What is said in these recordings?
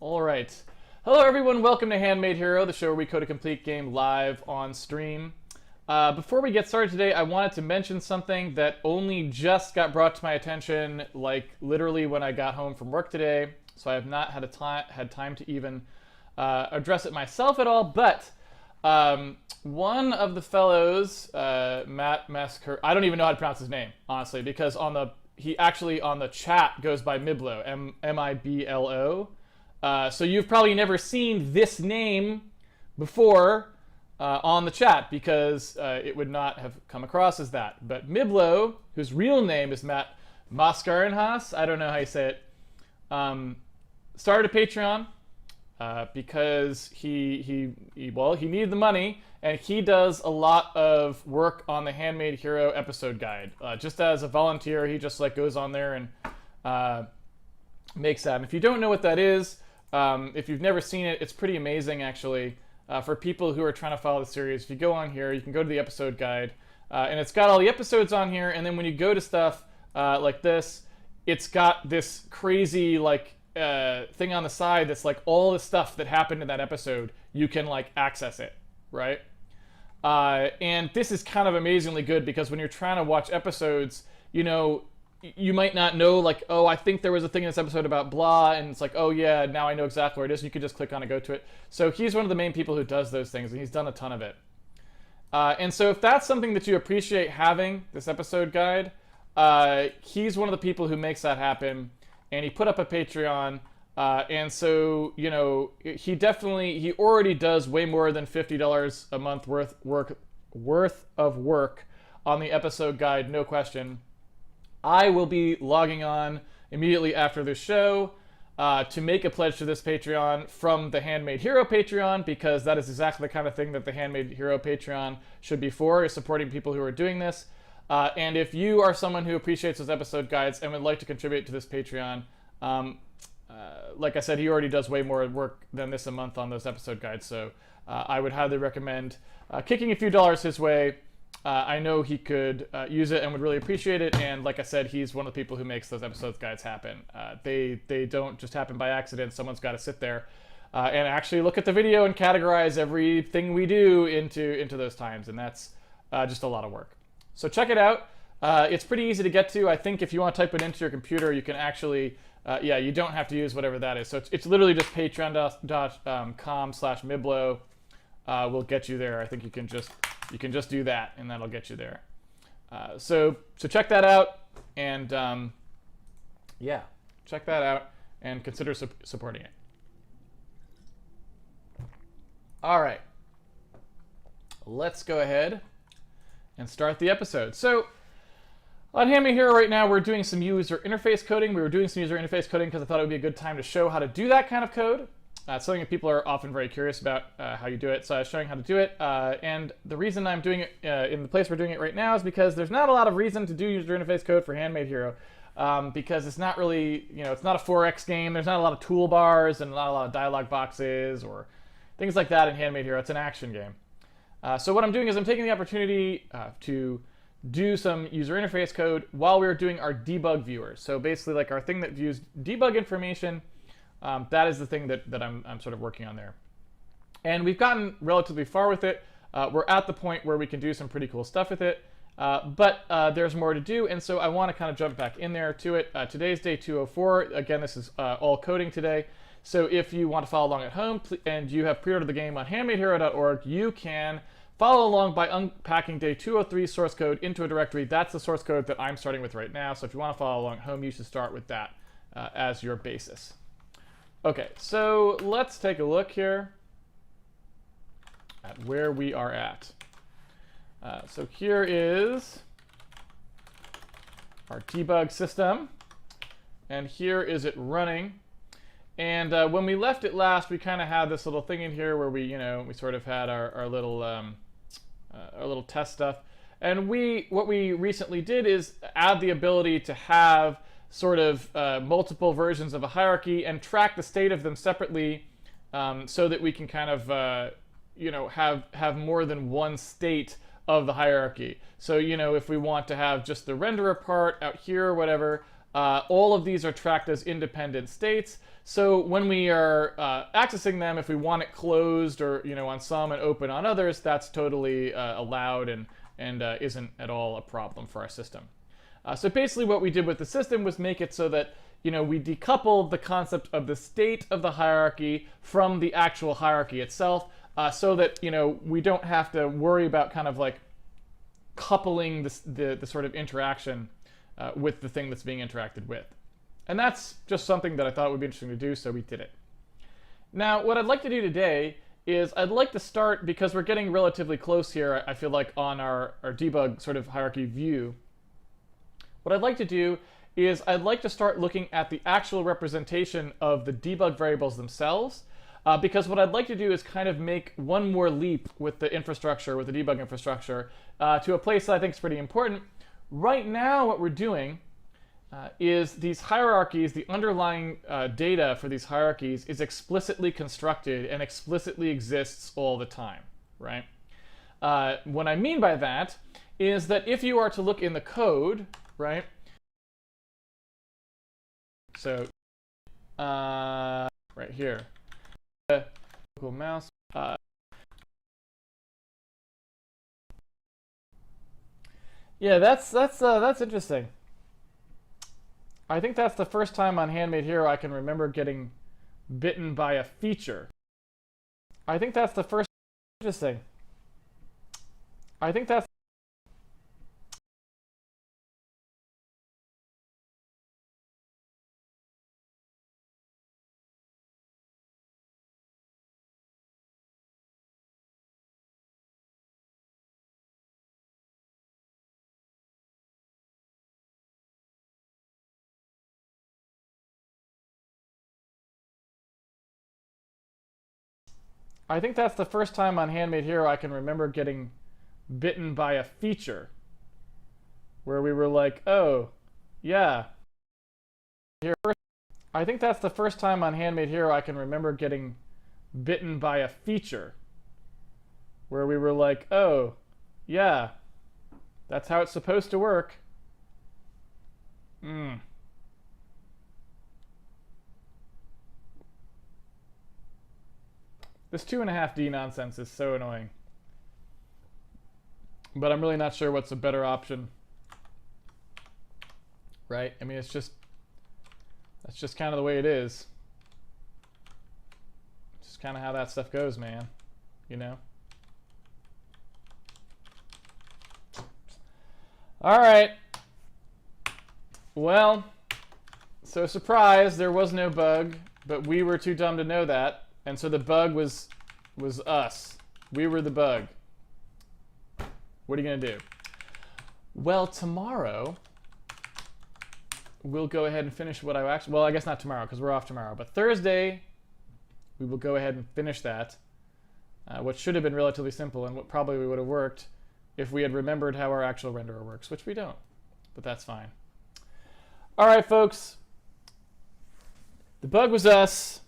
All right. Hello, everyone. Welcome to Handmade Hero, the show where we code a complete game live on stream. Before we get started today, I wanted to mention something that only just got brought to my attention, like literally when I got home from work today. So I have not had time to even address it myself at all. But one of the fellows, Matt Mesker, I don't even know how to pronounce his name, honestly, because he actually on the chat goes by Miblo, M-I-B-L-O. So you've probably never seen this name before on the chat because it would not have come across as that. But Miblo, whose real name is Matt Mascarenhas, I don't know how you say it, started a Patreon because he needed the money, and he does a lot of work on the Handmade Hero episode guide. Just as a volunteer, he just goes on there and makes that. And if you don't know what that is, if you've never seen it, it's pretty amazing, actually, for people who are trying to follow the series. If you go on here, you can go to the episode guide, and it's got all the episodes on here, and then when you go to stuff like this, it's got this crazy, thing on the side that's all the stuff that happened in that episode. You can, access it, right? And this is kind of amazingly good because when you're trying to watch episodes, you might not know, oh, I think there was a thing in this episode about blah, and it's oh yeah, now I know exactly where it is, and you can just click on it, go to it. So he's one of the main people who does those things, and he's done a ton of it. And so if that's something that you appreciate having, this episode guide, he's one of the people who makes that happen, and he put up a Patreon, and so, he already does way more than $50 a month worth of work on the episode guide, no question. I will be logging on immediately after this show to make a pledge to this Patreon from the Handmade Hero Patreon, because that is exactly the kind of thing that the Handmade Hero Patreon should be for, is supporting people who are doing this. And if you are someone who appreciates those episode guides and would like to contribute to this Patreon, like I said, he already does way more work than this a month on those episode guides, so I would highly recommend kicking a few dollars his way. I know he could use it and would really appreciate it, and like I said, he's one of the people who makes those episode guides happen. They don't just happen by accident. Someone's got to sit there and actually look at the video and categorize everything we do into those times, and that's just a lot of work. So check it out. It's pretty easy to get to. I think if you want to type it into your computer, you can actually, you don't have to use whatever that is. So it's literally just patreon.com/Miblo will get you there. I think you can just do that, and that'll get you there. So check that out, and check that out, and consider supporting it. All right, let's go ahead and start the episode. So on Handmade Hero right now, we're doing some user interface coding. We were doing some user interface coding because I thought it would be a good time to show how to do that kind of code. It's something that people are often very curious about how you do it, so I was showing how to do it. And the reason I'm doing it in the place we're doing it right now is because there's not a lot of reason to do user interface code for Handmade Hero, because it's not really, it's not a 4X game. There's not a lot of toolbars and not a lot of dialog boxes or things like that in Handmade Hero. It's an action game. So what I'm doing is I'm taking the opportunity to do some user interface code while we're doing our debug viewer. So basically, our thing that views debug information. That is the thing that I'm sort of working on there. And we've gotten relatively far with it. We're at the point where we can do some pretty cool stuff with it. But there's more to do, and so I want to kind of jump back in there to it. Today's day 204. Again, this is all coding today. So if you want to follow along at home and you have pre-ordered the game on handmadehero.org, you can follow along by unpacking day 203 source code into a directory. That's the source code that I'm starting with right now. So if you want to follow along at home, you should start with that as your basis. Okay, so let's take a look here at where we are at. So here is our debug system, and here is it running. And when we left it last, we kind of had this little thing in here where we sort of had our little test stuff. And what we recently did is add the ability to have sort of multiple versions of a hierarchy and track the state of them separately, so that we can kind of have more than one state of the hierarchy. So if we want to have just the renderer part out here or whatever, All of these are tracked as independent states. So when we are accessing them, if we want it closed or on some and open on others, that's totally allowed and isn't at all a problem for our system. So basically what we did with the system was make it so that we decoupled the concept of the state of the hierarchy from the actual hierarchy itself, so that we don't have to worry about kind of like coupling the sort of interaction with the thing that's being interacted with. And that's just something that I thought would be interesting to do, so we did it. Now, what I'd like to do today is I'd like to start, because we're getting relatively close here, I feel like, on our debug sort of hierarchy view. What I'd like to do is I'd like to start looking at the actual representation of the debug variables themselves, because what I'd like to do is kind of make one more leap with the infrastructure, with the debug infrastructure, to a place that I think is pretty important. Right now, what we're doing is these hierarchies, the underlying data for these hierarchies is explicitly constructed and explicitly exists all the time, right? What I mean by that is that if you are to look in the code, right? So, right here, local mouse. Yeah, that's interesting. I think that's the first time on Handmade Hero I can remember getting bitten by a feature. I think that's the first. Interesting. I think that's. I think that's the first time on Handmade Hero I can remember getting bitten by a feature where we were like, oh, yeah. I think that's the first time on Handmade Hero I can remember getting bitten by a feature where we were like, oh, yeah, that's how it's supposed to work. This 2.5D nonsense is so annoying. But I'm really not sure what's a better option. Right? I mean, that's just kind of the way it is. It's just kind of how that stuff goes, man. All right. Well, so surprise, there was no bug, but we were too dumb to know that. And so the bug was us. We were the bug. What are you going to do? Well, tomorrow, we'll go ahead and finish what I actually... Well, I guess not tomorrow, because we're off tomorrow. But Thursday, we will go ahead and finish that. What should have been relatively simple, and what probably would have worked if we had remembered how our actual renderer works, which we don't. But that's fine. All right, folks. The bug was us.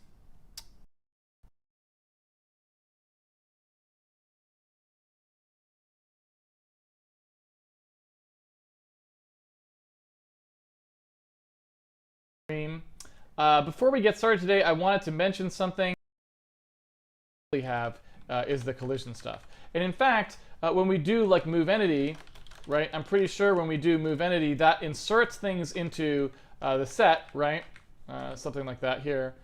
Before we get started today, I wanted to mention something we have is the collision stuff. And in fact, when we do like move entity, right? I'm pretty sure when we do move entity, that inserts things into the set, right? Something like that here.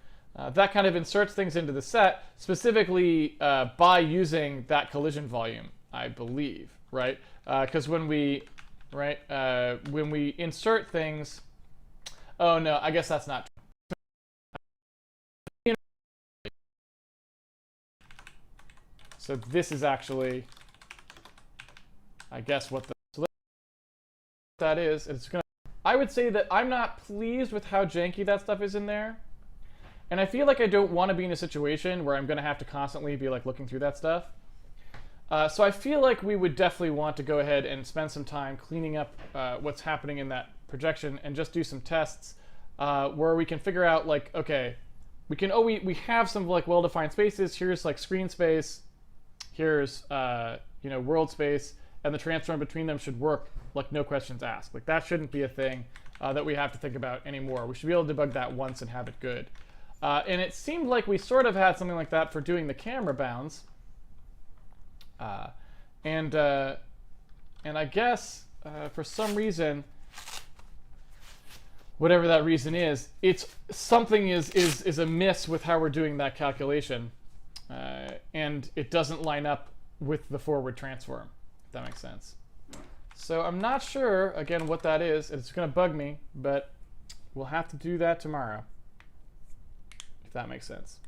That kind of inserts things into the set specifically by using that collision volume, I believe, right? Because when we insert things. Oh no, I guess that's not true. So this is actually, I guess, what that is. It's gonna. I would say that I'm not pleased with how janky that stuff is in there, and I feel like I don't want to be in a situation where I'm going to have to constantly be like looking through that stuff. So I feel like we would definitely want to go ahead and spend some time cleaning up what's happening in that projection and just do some tests where we can figure out like, okay, we have some like well-defined spaces. Here's like screen space. Here's world space, and the transform between them should work like no questions asked. Like that shouldn't be a thing. that we have to think about anymore. We should be able to debug that once and have it good. And it seemed like we sort of had something like that for doing the camera bounds. And I guess for some reason, whatever that reason is, it's something is amiss with how we're doing that calculation, and it doesn't line up with the forward transform, if that makes sense. So I'm not sure, again, what that is. It's going to bug me, but we'll have to do that tomorrow, if that makes sense.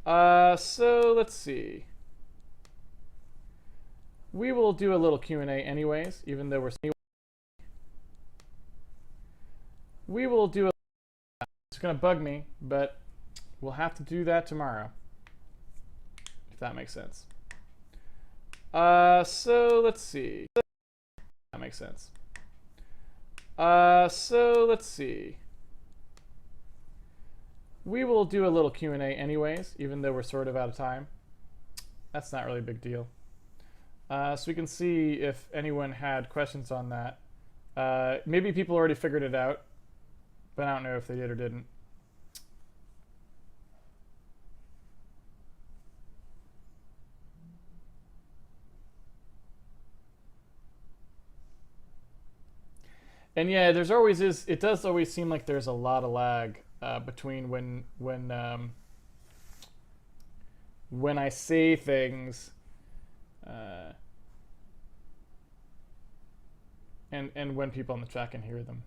So let's see. We will do a little Q&A anyways, even though we're... We will do a... It's going to bug me, but we'll have to do that tomorrow, if that makes sense. So let's see. That makes sense. So let's see. We will do a little Q&A anyways, even though we're sort of out of time. That's not really a big deal. So we can see if anyone had questions on that. Maybe people already figured it out, but I don't know if they did or didn't. And yeah, there's always is. It does always seem like there's a lot of lag between when I say things, and when people in the chat can hear them.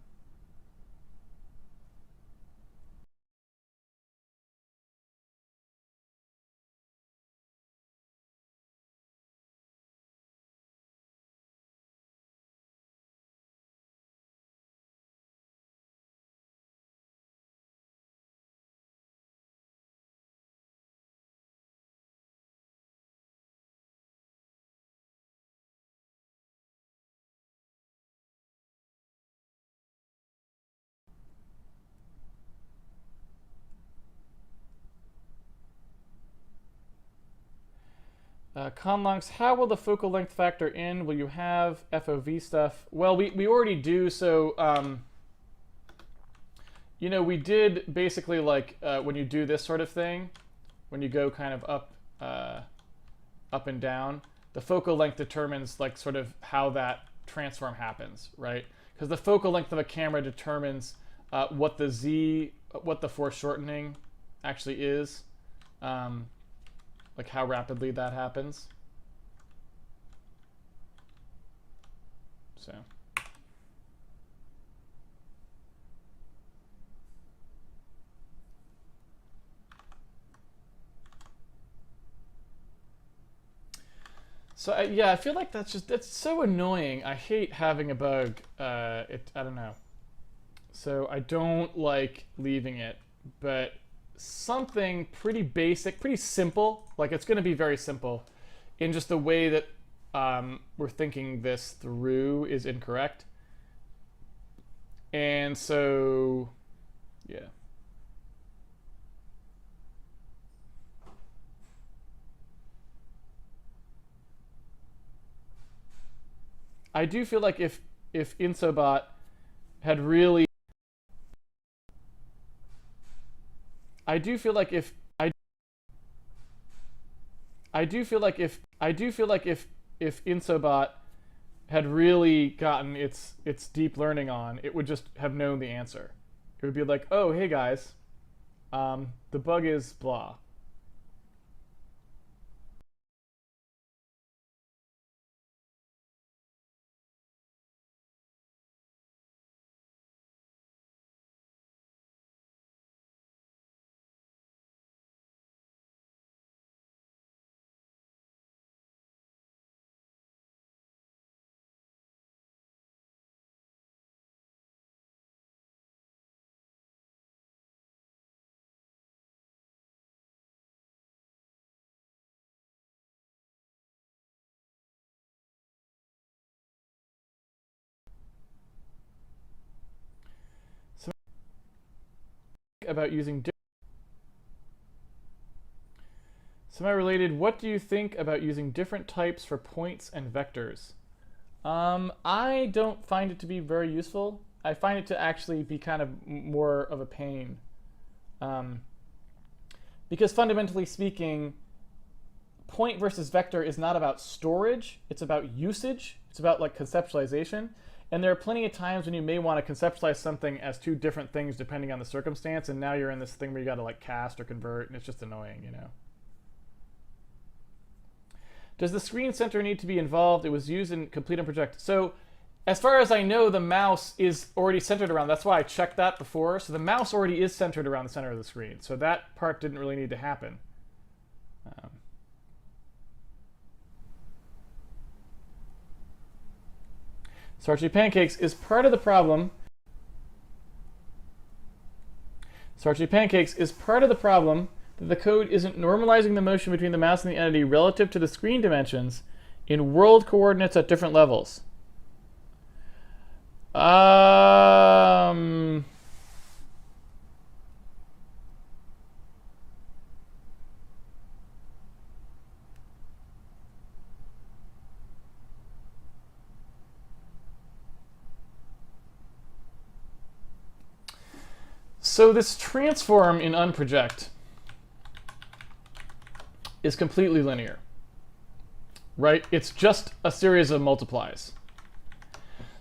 Conlongs, how will the focal length factor in? Will you have FOV stuff? Well, we already do. So, you know, we did basically like when you do this sort of thing, when you go kind of up and down, the focal length determines like sort of how that transform happens, right? Because the focal length of a camera determines what the foreshortening actually is. Like how rapidly that happens. So. So yeah, I feel like that's so annoying. I hate having a bug. I don't know. So I don't like leaving it, but something pretty basic, pretty simple, like it's going to be very simple in just the way that we're thinking this through is incorrect. And so, yeah. I do feel like if Insobot had really I do feel like if Insobot had really gotten its deep learning on, it would just have known the answer. It would be like, oh, hey guys, the bug is blah. About using semi-related, what do you think about using different types for points and vectors? I don't find it to be very useful. I find it to actually be kind of more of a pain. Because fundamentally speaking, point versus vector is not about storage, it's about usage, it's about like conceptualization. And there are plenty of times when you may want to conceptualize something as two different things depending on the circumstance, and now you're in this thing where you got to like cast or convert, and it's just annoying, you know. Does the screen center need to be involved? It was used in complete and project. So as far as I know, the mouse is already centered around. That's why I checked that before. So the mouse already is centered around the center of the screen. So that part didn't really need to happen. Starchy Pancakes is part of the problem. Starchy Pancakes is part of the problem that the code isn't normalizing the motion between the mouse and the entity relative to the screen dimensions in world coordinates at different levels. So this transform in unproject is completely linear, right? It's just a series of multiplies.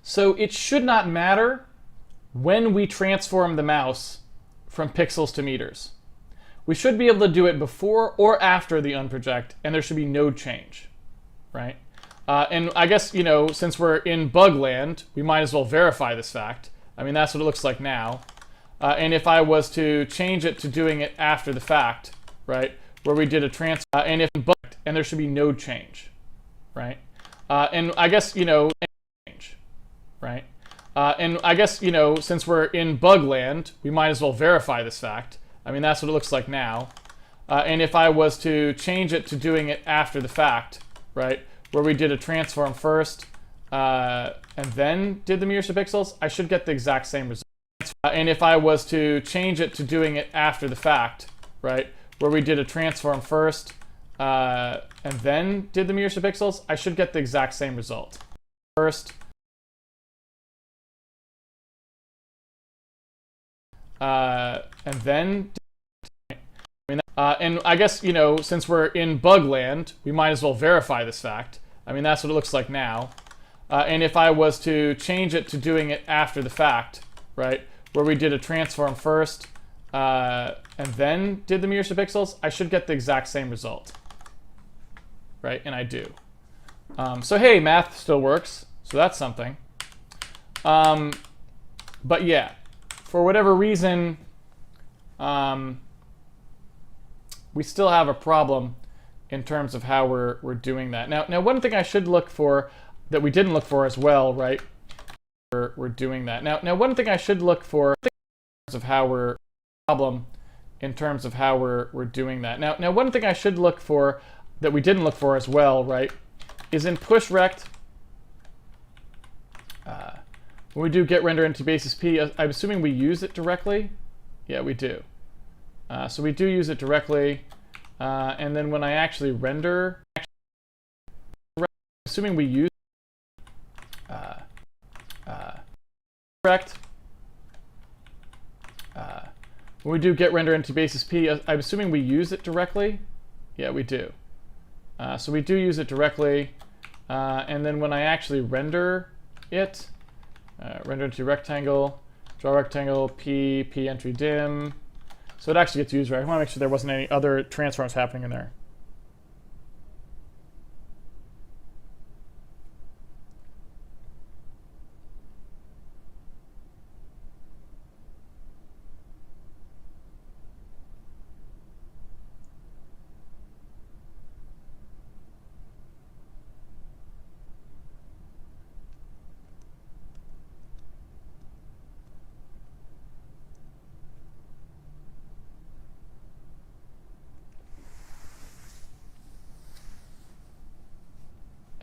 So it should not matter when we transform the mouse from pixels to meters. We should be able to do it before or after the unproject, and there should be no change, right? And I guess, you know, since we're in bug land, we might as well verify this fact. I mean, that's what it looks like now. And if I was to change it to doing it after the fact, right, where we did a transfer, and there should be no change, right? And I guess, you know, change, right? And I guess, you know, since we're in bug land, we might as well verify this fact. I mean, that's what it looks like now. And if I was to change it to doing it after the fact, right, where we did a transform first and then did the meters to pixels, I should get the exact same result. And if I was to change it to doing it after the fact, right, where we did a transform first and then did the meters to pixels, I should get the exact same result. First, and then, and I guess, you know, since we're in bug land, we might as well verify this fact. I mean, that's what it looks like now. And if I was to change it to doing it after the fact, right, where we did a transform first and then did the meters to pixels, I should get the exact same result, right? And I do. So hey, math still works, so that's something. But yeah, for whatever reason, we still have a problem in terms of how we're doing that. Now, one thing I should look for that we didn't look for as well, right? We're doing that. Now, one thing I should look for in terms of how we're problem in terms of how we're doing that. Now, one thing I should look for that we didn't look for as well, right, is in push rect. When we do get render into basis p, I'm assuming we use it directly. Yeah, we do. So we do use it directly, and then when I actually render, assuming we use correct. When we do get render into basis p, I'm assuming we use it directly. Yeah, we do. So we do use it directly, and then when I actually render it, render into rectangle, draw rectangle, p entry dim. So it actually gets used right. I want to make sure there wasn't any other transforms happening in there.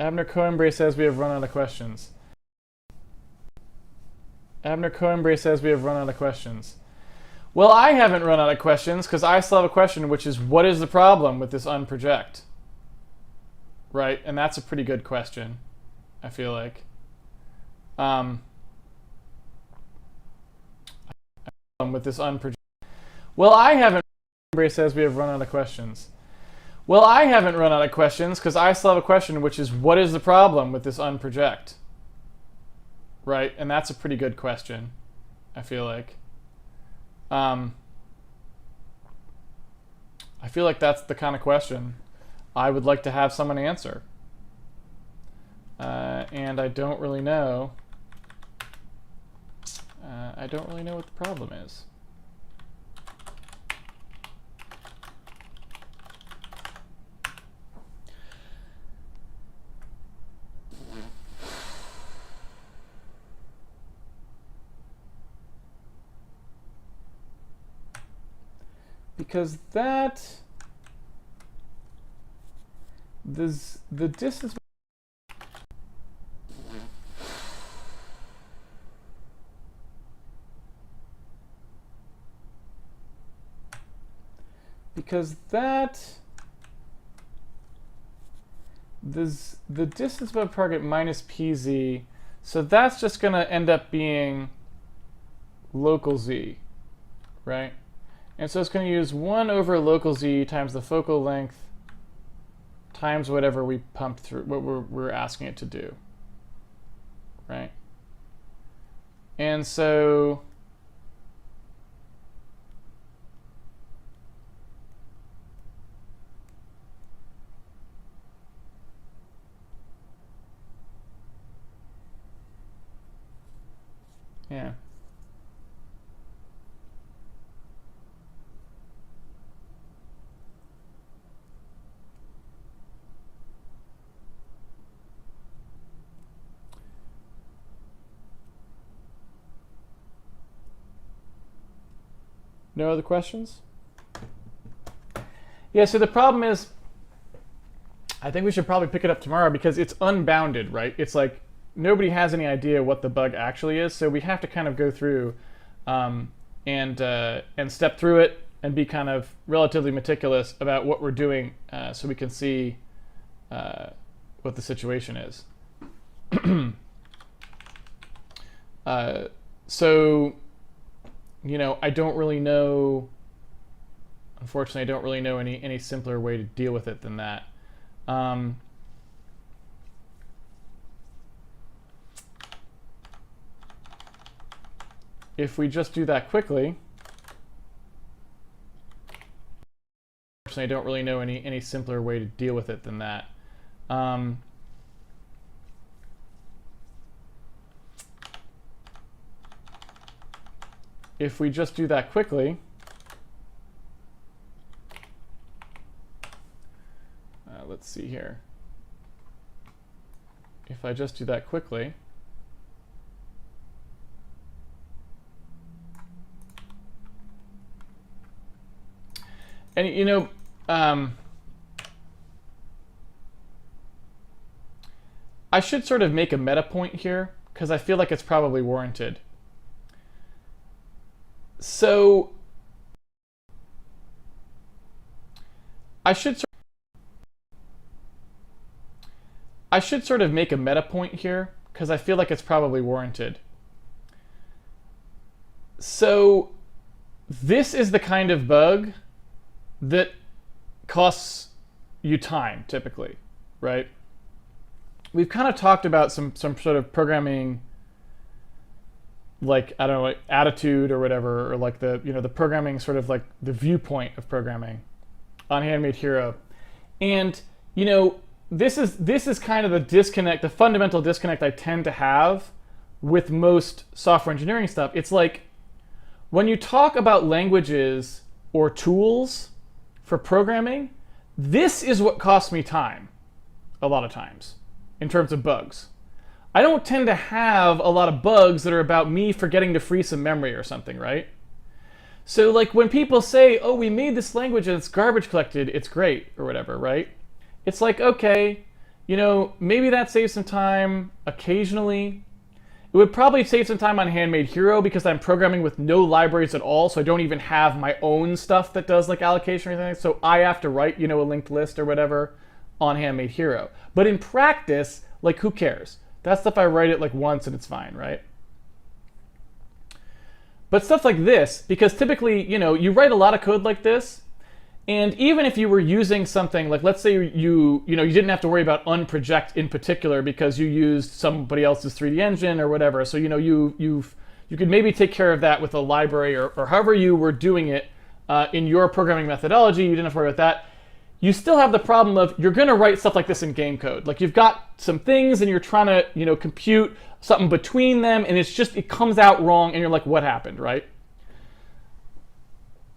Abner Coimbray says we have run out of questions. Abner Coimbray says we have run out of questions. Well, I haven't run out of questions because I still have a question, which is what is the problem with this unproject? Right? And that's a pretty good question, I feel like. with this unproject. Well, I haven't. Everybody says we have run out of questions. Well, I haven't run out of questions because I still have a question, which is, what is the problem with this unproject? Right, and that's a pretty good question, I feel like. I feel like that's the kind of question I would like to have someone answer. And I don't really know. I don't really know what the problem is. Because the distance. Because the distance above target minus pz, so that's just going to end up being local z, right? And so it's going to use 1 over local z times the focal length times whatever we pumped through, what we're asking it to do, right? And so yeah. No other questions? Yeah, so the problem is, I think we should probably pick it up tomorrow because it's unbounded, right? It's like nobody has any idea what the bug actually is, so we have to kind of go through and step through it and be kind of relatively meticulous about what we're doing so we can see what the situation is. So, you know, I don't really know, unfortunately, I don't really know any simpler way to deal with it than that. If we just do that quickly, unfortunately, I don't really know any simpler way to deal with it than that. If we just do that quickly, let's see here. If I just do that quickly, and you know, I should sort of make a meta point here because I feel like it's probably warranted. So I should sort of make a meta point here because I feel like it's probably warranted. So this is the kind of bug that costs you time typically, right? We've kind of talked about some sort of programming, like, I don't know, like attitude or whatever, or like the, you know, the programming sort of like the viewpoint of programming on Handmade Hero. And, you know, this is kind of the disconnect, the fundamental disconnect I tend to have with most software engineering stuff. It's like when you talk about languages or tools for programming, this is what costs me time a lot of times in terms of bugs. I don't tend to have a lot of bugs that are about me forgetting to free some memory or something, right? So like when people say, oh, we made this language and it's garbage collected, it's great, or whatever, right? It's like, okay, you know, maybe that saves some time occasionally. It would probably save some time on Handmade Hero because I'm programming with no libraries at all, so I don't even have my own stuff that does like allocation or anything. So I have to write, you know, a linked list or whatever on Handmade Hero. But in practice, like, who cares? That stuff I write it like once and it's fine, right? But stuff like this, because typically, you write a lot of code like this, and even if you were using something like, let's say you didn't have to worry about unproject in particular because you used somebody else's 3D engine or whatever. So you could maybe take care of that with a library or however you were doing it in your programming methodology. You didn't have to worry about that. You still have the problem of you're going to write stuff like this in game code. Like you've got some things and you're trying to compute something between them, and it comes out wrong, and you're like, what happened, right?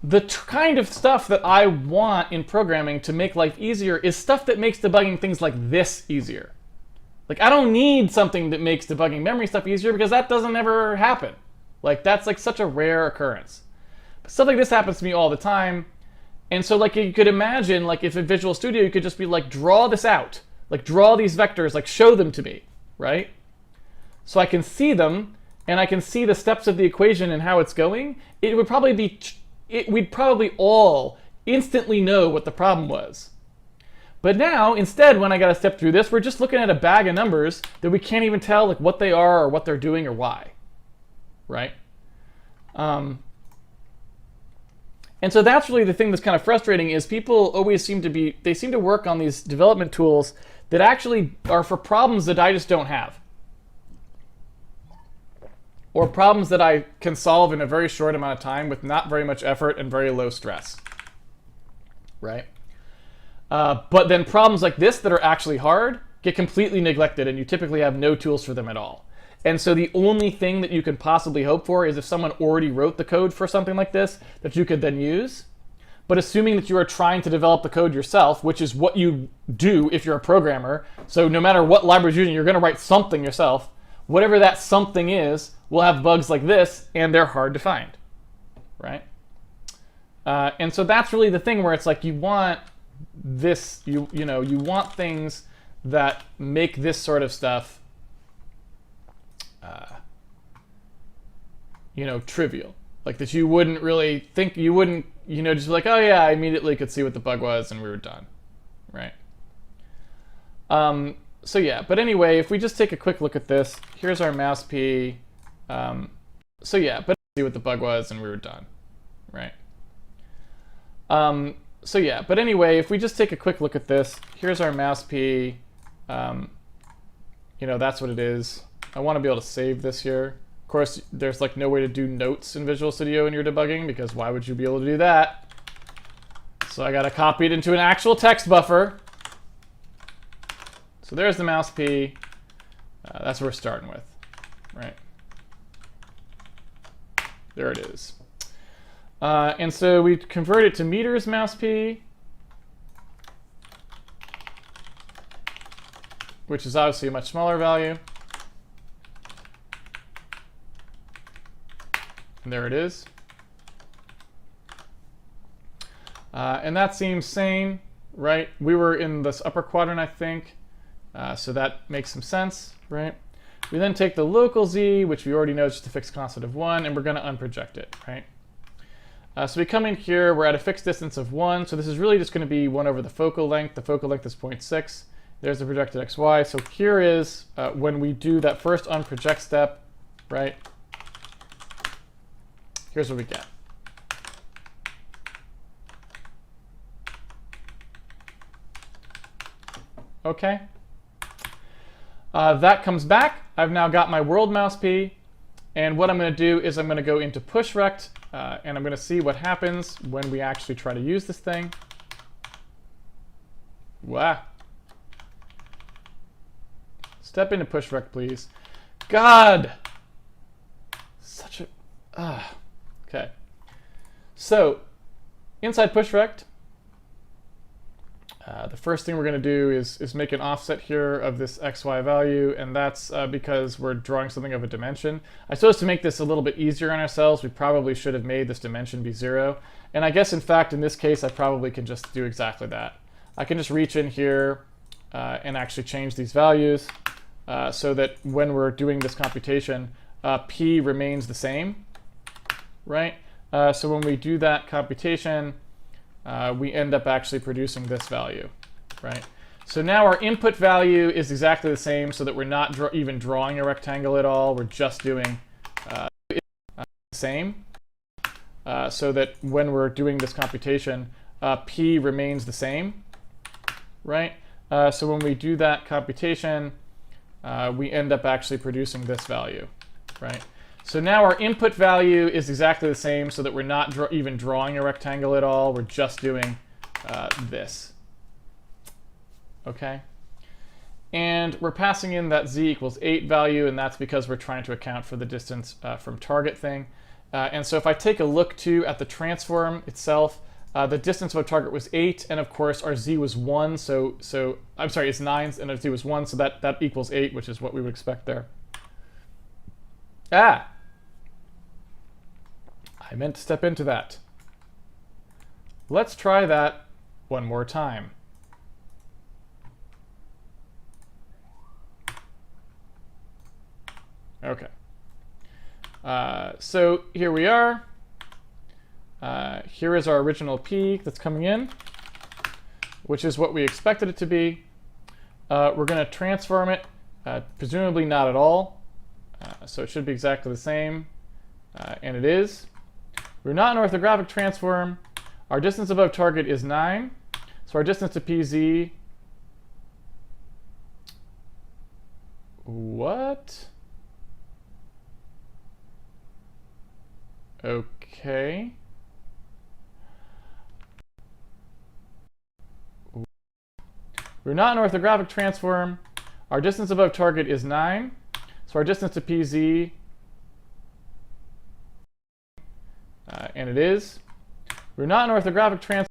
The kind of stuff that I want in programming to make life easier is stuff that makes debugging things like this easier. Like I don't need something that makes debugging memory stuff easier because that doesn't ever happen. Like that's like such a rare occurrence. But stuff like this happens to me all the time. And so like you could imagine like if in Visual Studio you could just be like, draw this out. Like draw these vectors, like show them to me, right? So I can see them and I can see the steps of the equation and how it's going. We'd probably all instantly know what the problem was. But now, instead, when I got to step through this, we're just looking at a bag of numbers that we can't even tell like what they are or what they're doing or why, right? And so that's really the thing that's kind of frustrating is people always seem to work on these development tools that actually are for problems that I just don't have. Or problems that I can solve in a very short amount of time with not very much effort and very low stress, right? But then problems like this that are actually hard get completely neglected, and you typically have no tools for them at all. And so the only thing that you can possibly hope for is if someone already wrote the code for something like this that you could then use. But assuming that you are trying to develop the code yourself, which is what you do if you're a programmer, so no matter what library you're using, you're going to write something yourself. Whatever that something is will have bugs like this, and they're hard to find, right? And so that's really the thing where it's like you want this, you want things that make this sort of stuff trivial. Like that you wouldn't really think, you wouldn't, just be like, oh yeah, I immediately could see what the bug was and we were done, right? So yeah, but anyway, if we just take a quick look at this, here's our mouse P. So yeah, but see what the bug was and we were done, right? So yeah, but anyway, if we just take a quick look at this, here's our mouse P. That's what it is. I want to be able to save this here. Of course, there's like no way to do notes in Visual Studio when you're debugging because why would you be able to do that? So I got to copy it into an actual text buffer. So there's the mouse P. That's what we're starting with, right? There it is. And so we convert it to meters mouse P, which is obviously a much smaller value. And there it is. And that seems sane, right? We were in this upper quadrant, I think. So that makes some sense, right? We then take the local z, which we already know is just a fixed constant of 1, and we're going to unproject it, right? So we come in here, we're at a fixed distance of 1, so this is really just going to be 1 over the focal length. The focal length is 0.6. There's the projected xy. So here is when we do that first unproject step, right? Here's what we get. Okay. That comes back. I've now got my world mouse P. And what I'm going to do is I'm going to go into pushRect, and I'm going to see what happens when we actually try to use this thing. Wow. Step into pushRect, please. God! Such a... Okay. So, inside pushRect, the first thing we're going to do is make an offset here of this xy value, and that's because we're drawing something of a dimension. I suppose to make this a little bit easier on ourselves, we probably should have made this dimension be 0. And I guess, in fact, in this case, I probably can just do exactly that. I can just reach in here and actually change these values so that when we're doing this computation, p remains the same, right? So when we do that computation, we end up actually producing this value, right? So now our input value is exactly the same so that we're not even drawing a rectangle at all. We're just doing same, so that when we're doing this computation, p remains the same, right? So when we do that computation, we end up actually producing this value, right? So now our input value is exactly the same, so that we're not even drawing a rectangle at all. We're just doing this, okay? And we're passing in that z equals 8 value, and that's because we're trying to account for the distance from target thing. And so if I take a look too at the transform itself, the distance above target was 8, and of course our z was 1, so I'm sorry, it's 9, and our z was 1, so that equals 8, which is what we would expect there. I meant to step into that. Let's try that one more time. Okay. So here we are. Here is our original p that's coming in, which is what we expected it to be. We're going to transform it, presumably not at all. So it should be exactly the same, and it is. We're not an orthographic transform. Our distance above target is 9. So our distance to pz, what? Okay. We're not an orthographic transform. Our distance above target is 9. So our distance to pz, and it is. We're not an orthographic transform,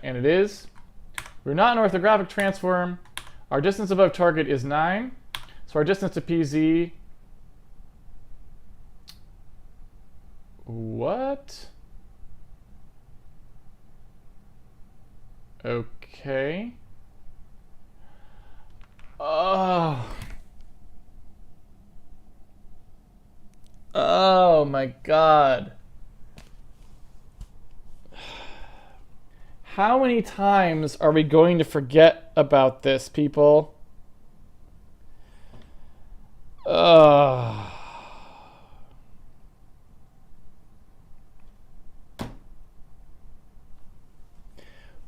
and it is. We're not an orthographic transform. Our distance above target is 9. So our distance to pz, what? Okay. Oh my God. How many times are we going to forget about this, people?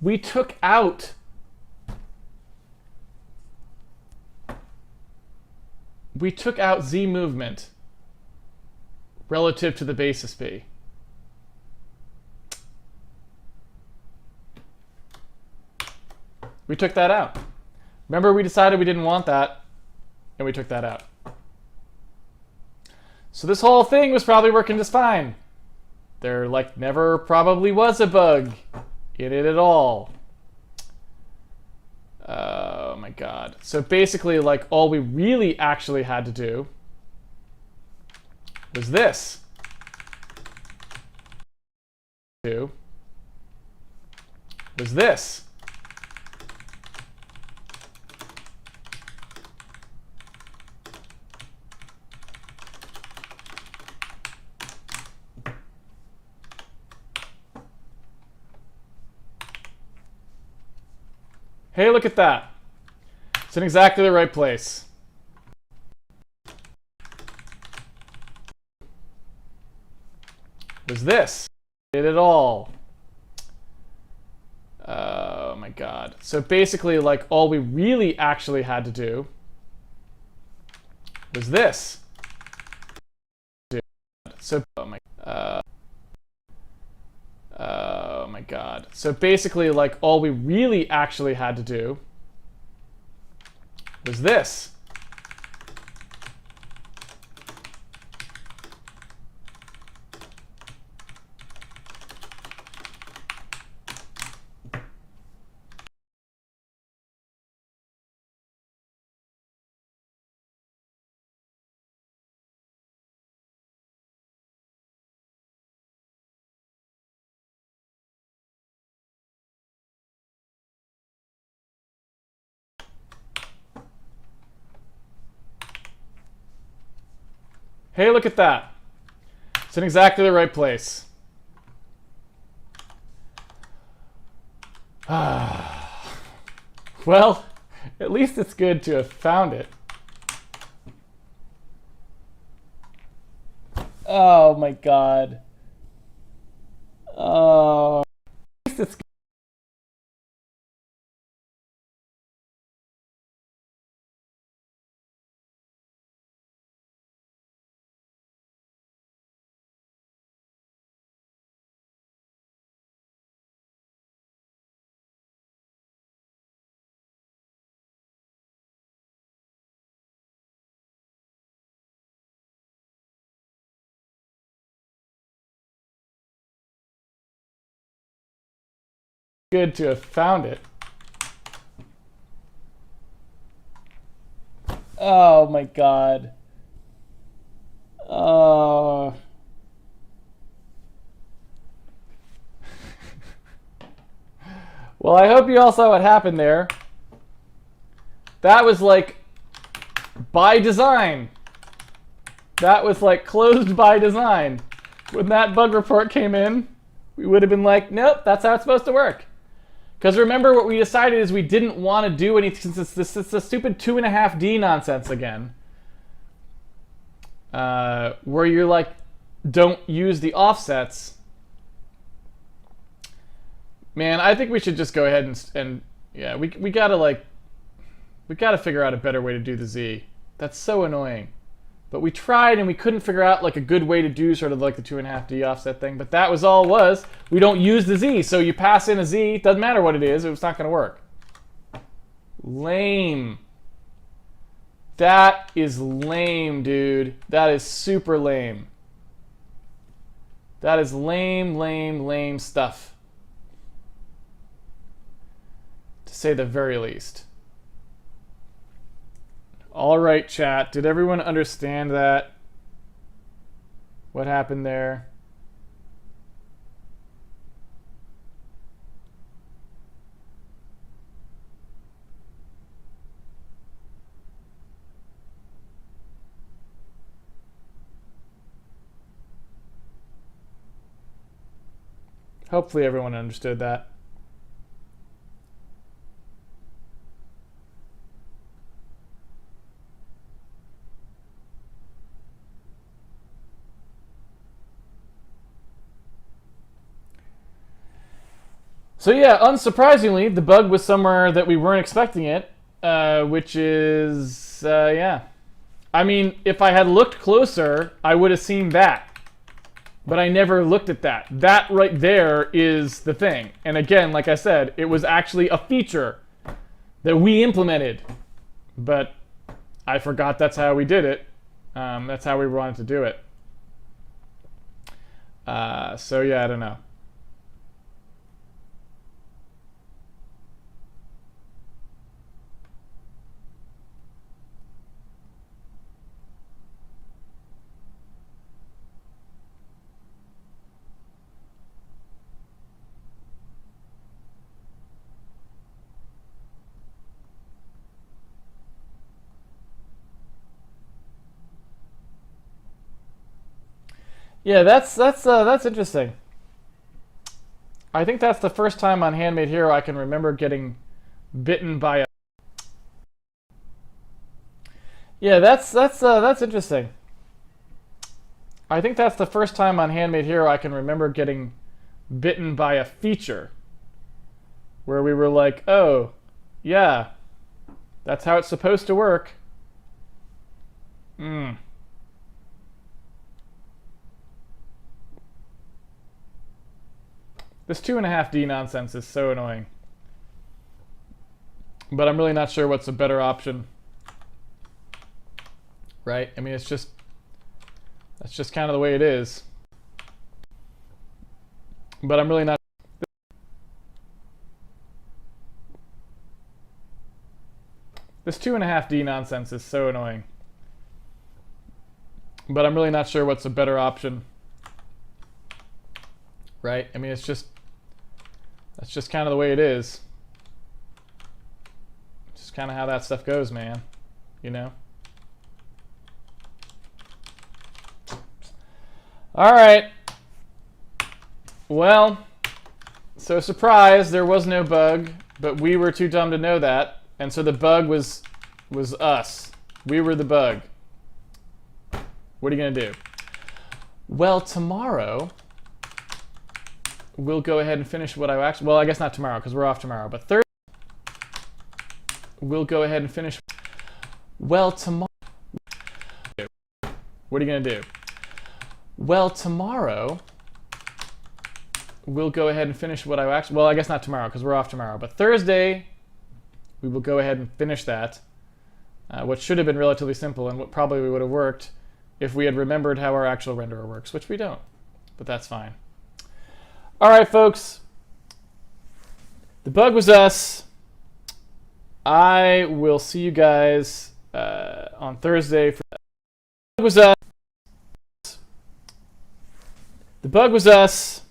We took out z movement relative to the basis b. We took that out. Remember, we decided we didn't want that, and we took that out. So this whole thing was probably working just fine. There never probably was a bug in it at all. Oh my God. So basically, all we really actually had to do was this. Hey, look at that. It's in exactly the right place. Was this it at all? Oh my God. So basically, all we really actually had to do was this. So, oh my God. So basically, all we really actually had to do was this. Hey, look at that. It's in exactly the right place. Well, at least it's good to have found it. Oh my god. Oh. It's good to have found it. Oh my god. Oh. Well, I hope you all saw what happened there. That was like by design. That was like closed by design. When that bug report came in, we would have been like, nope, that's how it's supposed to work. Because remember, what we decided is we didn't want to do anything, since it's the stupid 2.5D nonsense again. Where you're like, don't use the offsets. Man, I think we should just go ahead and yeah, we gotta figure out a better way to do the Z. That's so annoying. But we tried and we couldn't figure out like a good way to do sort of like the 2.5D offset thing. But that was all it was. We don't use the Z, so you pass in a Z, doesn't matter what it is, it's not gonna work. Lame. That is lame, dude. That is super lame. That is lame, lame, lame stuff. To say the very least. All right, chat. Did everyone understand that? What happened there? Hopefully everyone understood that. So yeah, unsurprisingly, the bug was somewhere that we weren't expecting it, which is, yeah. I mean, if I had looked closer, I would have seen that. But I never looked at that. That right there is the thing. And again, like I said, it was actually a feature that we implemented. But I forgot that's how we did it. That's how we wanted to do it. So yeah, I don't know. Yeah, that's interesting. I think that's the first time on Handmade Hero I can remember getting bitten by a. Yeah, that's interesting. I think that's the first time on Handmade Hero I can remember getting bitten by a feature where we were like, oh, yeah, that's how it's supposed to work. This 2.5D nonsense is so annoying. But I'm really not sure what's a better option. Right? I mean, that's just kind of the way it is. But I'm really not. This 2.5D nonsense is so annoying. But I'm really not sure what's a better option. Right? I mean, that's just kind of the way it is. It's just kind of how that stuff goes, man. You know? All right. Well, so surprise, there was no bug, but we were too dumb to know that, and so the bug was us. We were the bug. What are you gonna do? Well, tomorrow we'll go ahead and finish what I actually, well, I guess not tomorrow because we're off tomorrow, but Thursday we'll go ahead and finish. Well, tomorrow, what are you going to do? Well, tomorrow we'll go ahead and finish what I actually, well, I guess not tomorrow because we're off tomorrow, but Thursday we will go ahead and finish that. What should have been relatively simple and what probably would have worked if we had remembered how our actual renderer works, which we don't, but that's fine. All right, folks. The bug was us. I will see you guys on Thursday. The bug was us. The bug was us.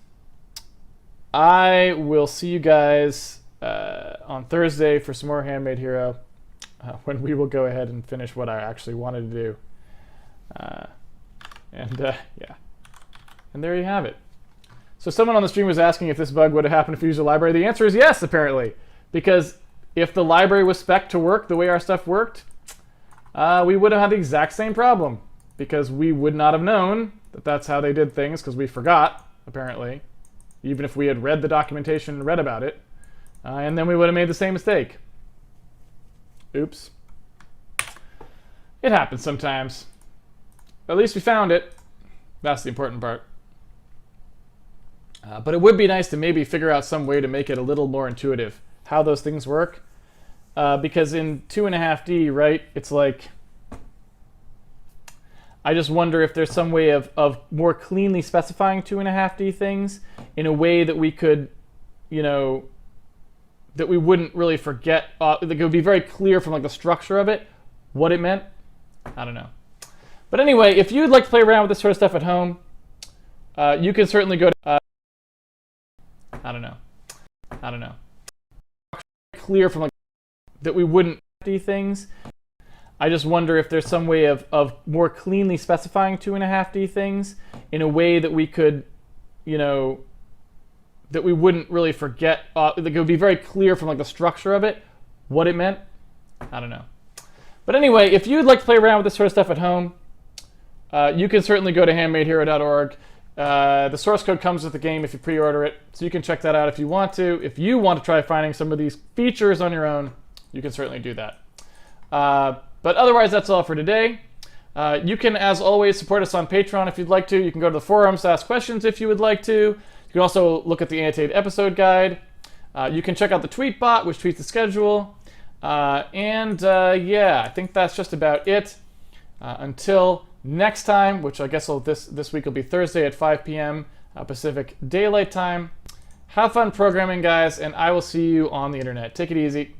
I will see you guys on Thursday for some more Handmade Hero when we will go ahead and finish what I actually wanted to do. Yeah. And there you have it. So someone on the stream was asking if this bug would have happened if you used a library. The answer is yes, apparently. Because if the library was spec'd to work the way our stuff worked, we would have had the exact same problem. Because we would not have known that that's how they did things, because we forgot, apparently. Even if we had read the documentation and read about it. And then we would have made the same mistake. Oops. It happens sometimes. At least we found it. That's the important part. But it would be nice to maybe figure out some way to make it a little more intuitive, how those things work. Because in 2.5D, right, it's like, I just wonder if there's some way of more cleanly specifying 2.5D things in a way that we could, you know, that we wouldn't really forget, that it would be very clear from like the structure of it, what it meant. I don't know. But anyway, if you'd like to play around with this sort of stuff at home, you can certainly go to, I don't know. Clear from like that we wouldn't do things. I just wonder if there's some way of more cleanly specifying 2.5D things in a way that we could, you know, that we wouldn't really forget, that it would be very clear from like the structure of it, what it meant. I don't know. But anyway, if you'd like to play around with this sort of stuff at home, you can certainly go to handmadehero.org. The source code comes with the game if you pre-order it, so you can check that out if you want to. If you want to try finding some of these features on your own, you can certainly do that. But otherwise, that's all for today. You can, as always, support us on Patreon if you'd like to. You can go to the forums to ask questions if you would like to. You can also look at the annotated episode guide. You can check out the tweet bot, which tweets the schedule. Yeah, I think that's just about it. Until next time, which I guess this week will be Thursday at 5 p.m. Pacific Daylight Time. Have fun programming, guys, and I will see you on the internet. Take it easy.